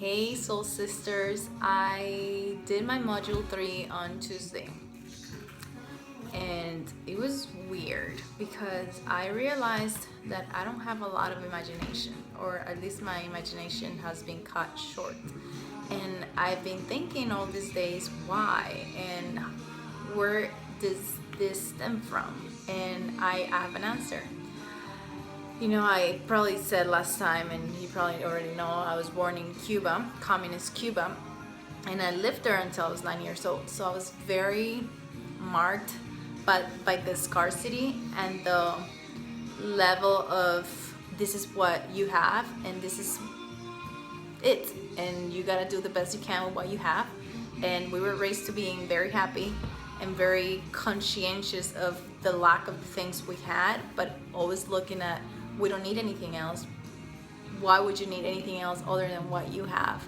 Hey Soul Sisters, I did my module 3 on Tuesday and it was weird because I realized that I don't have a lot of imagination, or at least my imagination has been cut short. And I've been thinking all these days why and where does this stem from? And I have an answer. You know, I probably said last time, and you probably already know, I was born in Cuba, communist Cuba, and I lived there until I was 9 years old. So I was very marked by the scarcity and the level of this is what you have, and this is it, and you gotta do the best you can with what you have. And we were raised to being very happy and very conscientious of the lack of the things we had, but always looking at we don't need anything else. Why would you need anything else other than what you have?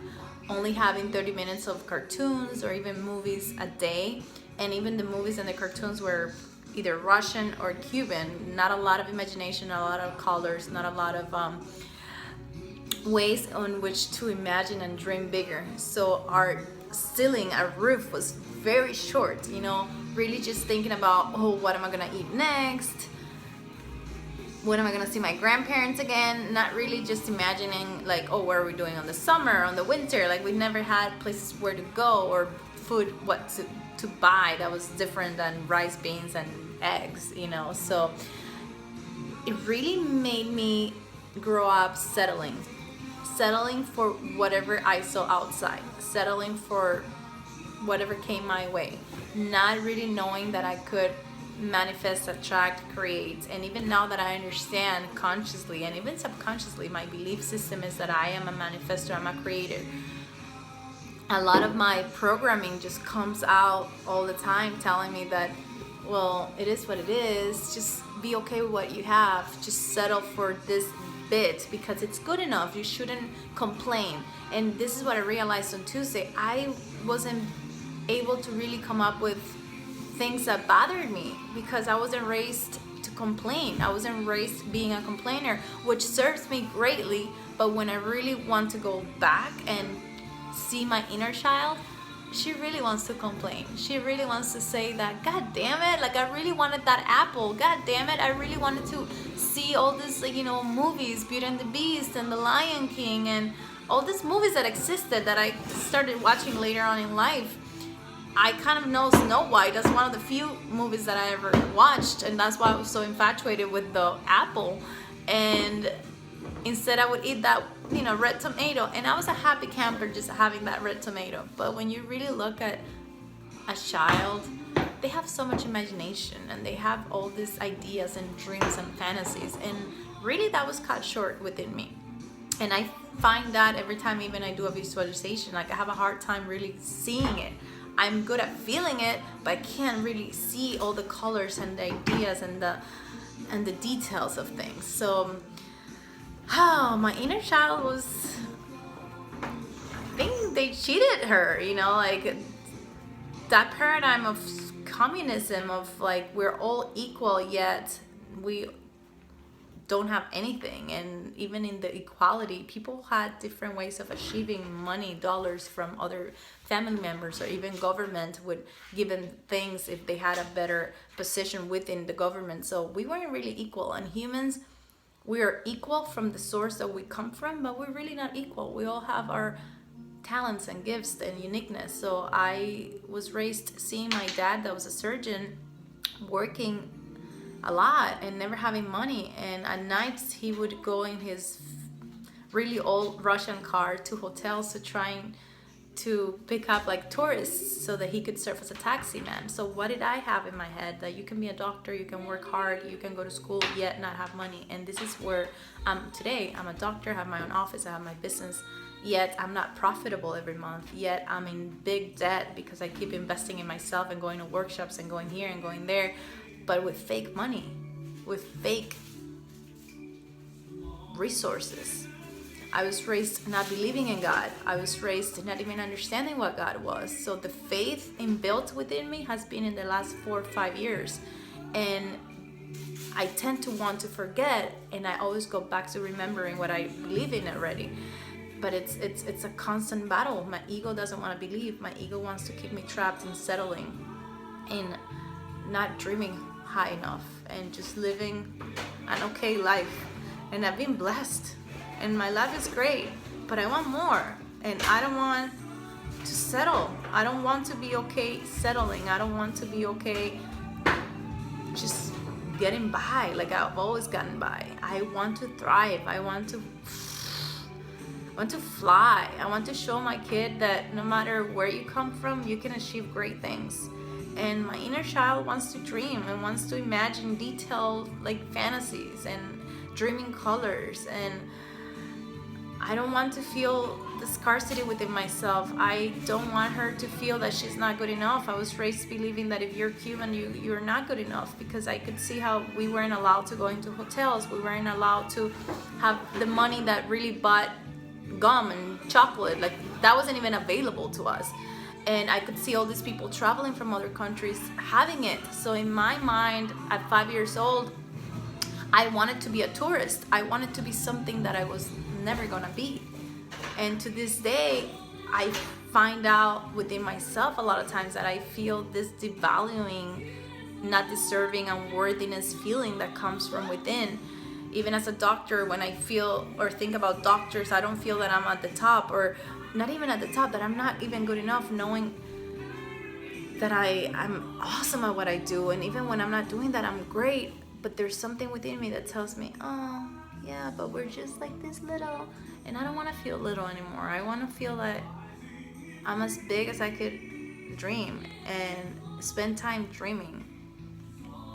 Only having 30 minutes of cartoons or even movies a day, and even the movies and the cartoons were either Russian or Cuban. Not a lot of imagination, not a lot of colors, not a lot of ways on which to imagine and dream bigger. So our ceiling, our roof was very short, you know, really just thinking about, oh, what am I gonna eat next? When am I gonna see my grandparents again? Not really just imagining like, oh, what are we doing on the summer, on the winter? Like we never had places where to go or food, what to buy that was different than rice, beans, and eggs, you know. So it really made me grow up settling for whatever I saw outside, settling for whatever came my way, not really knowing that I could manifest, attract, create. And even now that I understand consciously and even subconsciously, my belief system is that I am a manifestor, I'm a creator. A lot of my programming just comes out all the time telling me that, well, it is what it is, just be okay with what you have, just settle for this bit because it's good enough, you shouldn't complain. And this is what I realized on Tuesday. I wasn't able to really come up with things that bothered me because I wasn't raised to complain. I wasn't raised being a complainer, which serves me greatly. But when I really want to go back and see my inner child, she really wants to complain. She really wants to say that, God damn it, like I really wanted that apple. God damn it, I really wanted to see all this, like, you know, movies, Beauty and the Beast and The Lion King and all these movies that existed that I started watching later on in life. I kind of know Snow White. That's one of the few movies that I ever watched, and that's why I was so infatuated with the apple. And instead I would eat that, you know, red tomato, and I was a happy camper just having that red tomato. But when you really look at a child, they have so much imagination and they have all these ideas and dreams and fantasies, and really that was cut short within me. And I find that every time even I do a visualization, like I have a hard time really seeing it. I'm good at feeling it, but I can't really see all the colors and the ideas and the details of things. So, my inner child was, I think they cheated her, you know, like that paradigm of communism of like we're all equal yet we don't have anything. And even in the equality, people had different ways of achieving money, dollars from other family members, or even government would give them things if they had a better position within the government. So we weren't really equal. And humans, we are equal from the source that we come from, but we're really not equal. We all have our talents and gifts and uniqueness. So I was raised seeing my dad, that was a surgeon, working a lot and never having money. And at nights he would go in his really old Russian car to hotels to trying to pick up like tourists so that he could serve as a taxi man. So what did I have in my head? That you can be a doctor, you can work hard, you can go to school yet not have money. And this is where I'm today. I'm a doctor, I have my own office, I have my business, yet I'm not profitable every month, yet I'm in big debt because I keep investing in myself and going to workshops and going here and going there, but with fake money, with fake resources. I was raised not believing in God. I was raised not even understanding what God was. So the faith inbuilt within me has been in the last 4 or 5 years. And I tend to want to forget, and I always go back to remembering what I believe in already. but it's a constant battle. My ego doesn't want to believe. My ego wants to keep me trapped and settling and not dreaming high enough and just living an okay life. And I've been blessed and my life is great, but I want more, and I don't want to settle. I don't want to be okay settling. I don't want to be okay just getting by like I've always gotten by. I want to thrive. I want to fly. I want to show my kid that no matter where you come from, you can achieve great things. And my inner child wants to dream and wants to imagine detailed like fantasies and dreaming colors. And I don't want to feel the scarcity within myself. I don't want her to feel that she's not good enough. I was raised believing that if you're Cuban, you're not good enough, because I could see how we weren't allowed to go into hotels. We weren't allowed to have the money that really bought gum and chocolate. Like, that wasn't even available to us. And I could see all these people traveling from other countries having it. So in my mind, at 5 years old, I wanted to be a tourist. I wanted to be something that I was never gonna be. And to this day, I find out within myself a lot of times that I feel this devaluing, not deserving, unworthiness feeling that comes from within. Even as a doctor, when I feel or think about doctors, I don't feel that I'm at the top, or not even at the top, that I'm not even good enough, knowing that I'm awesome at what I do. And even when I'm not doing that, I'm great. But there's something within me that tells me, oh, yeah, but we're just like this little. And I don't want to feel little anymore. I want to feel that I'm as big as I could dream, and spend time dreaming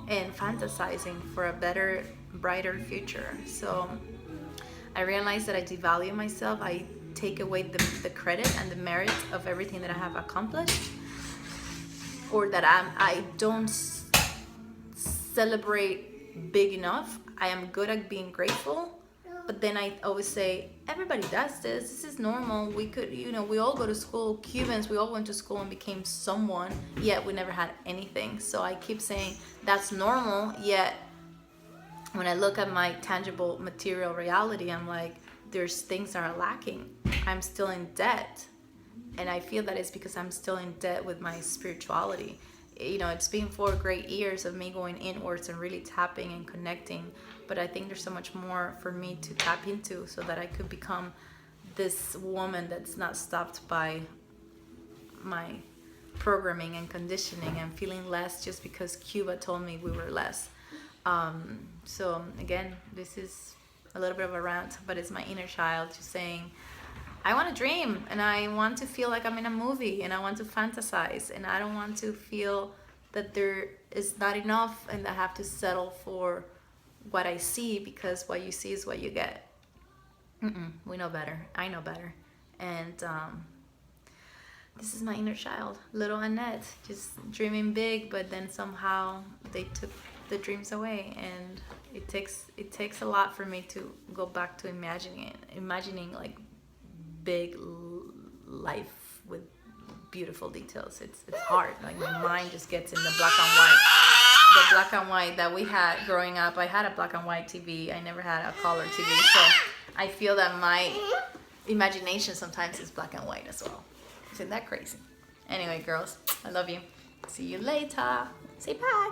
and fantasizing for a better, brighter future. So I realized that I devalue myself. I take away the credit and the merit of everything that I have accomplished, or that I don't celebrate big enough. I am good at being grateful, but then I always say, everybody does this. This is normal. We could, we all go to school. Cubans, we all went to school and became someone, yet we never had anything. So I keep saying that's normal, yet when I look at my tangible material reality, I'm like, there's things that are lacking. I'm still in debt. And I feel that it's because I'm still in debt with my spirituality. It's been 4 great years of me going inwards and really tapping and connecting. But I think there's so much more for me to tap into, so that I could become this woman that's not stopped by my programming and conditioning and feeling less just because Cuba told me we were less. So again, this is a little bit of a rant, but it's my inner child just saying, I want to dream, and I want to feel like I'm in a movie, and I want to fantasize, and I don't want to feel that there is not enough and I have to settle for what I see, because what you see is what you get. We know better. I know better. And this is my inner child, little Annette, just dreaming big, but then somehow they took the dreams away, and it takes a lot for me to go back to imagining like big life with beautiful details. It's hard. Like, my mind just gets in the black and white that we had growing up. I had a black and white TV. I never had a color TV, so I feel that my imagination sometimes is black and white as well. Isn't that crazy? Anyway, girls, I love you. See you later. Say bye.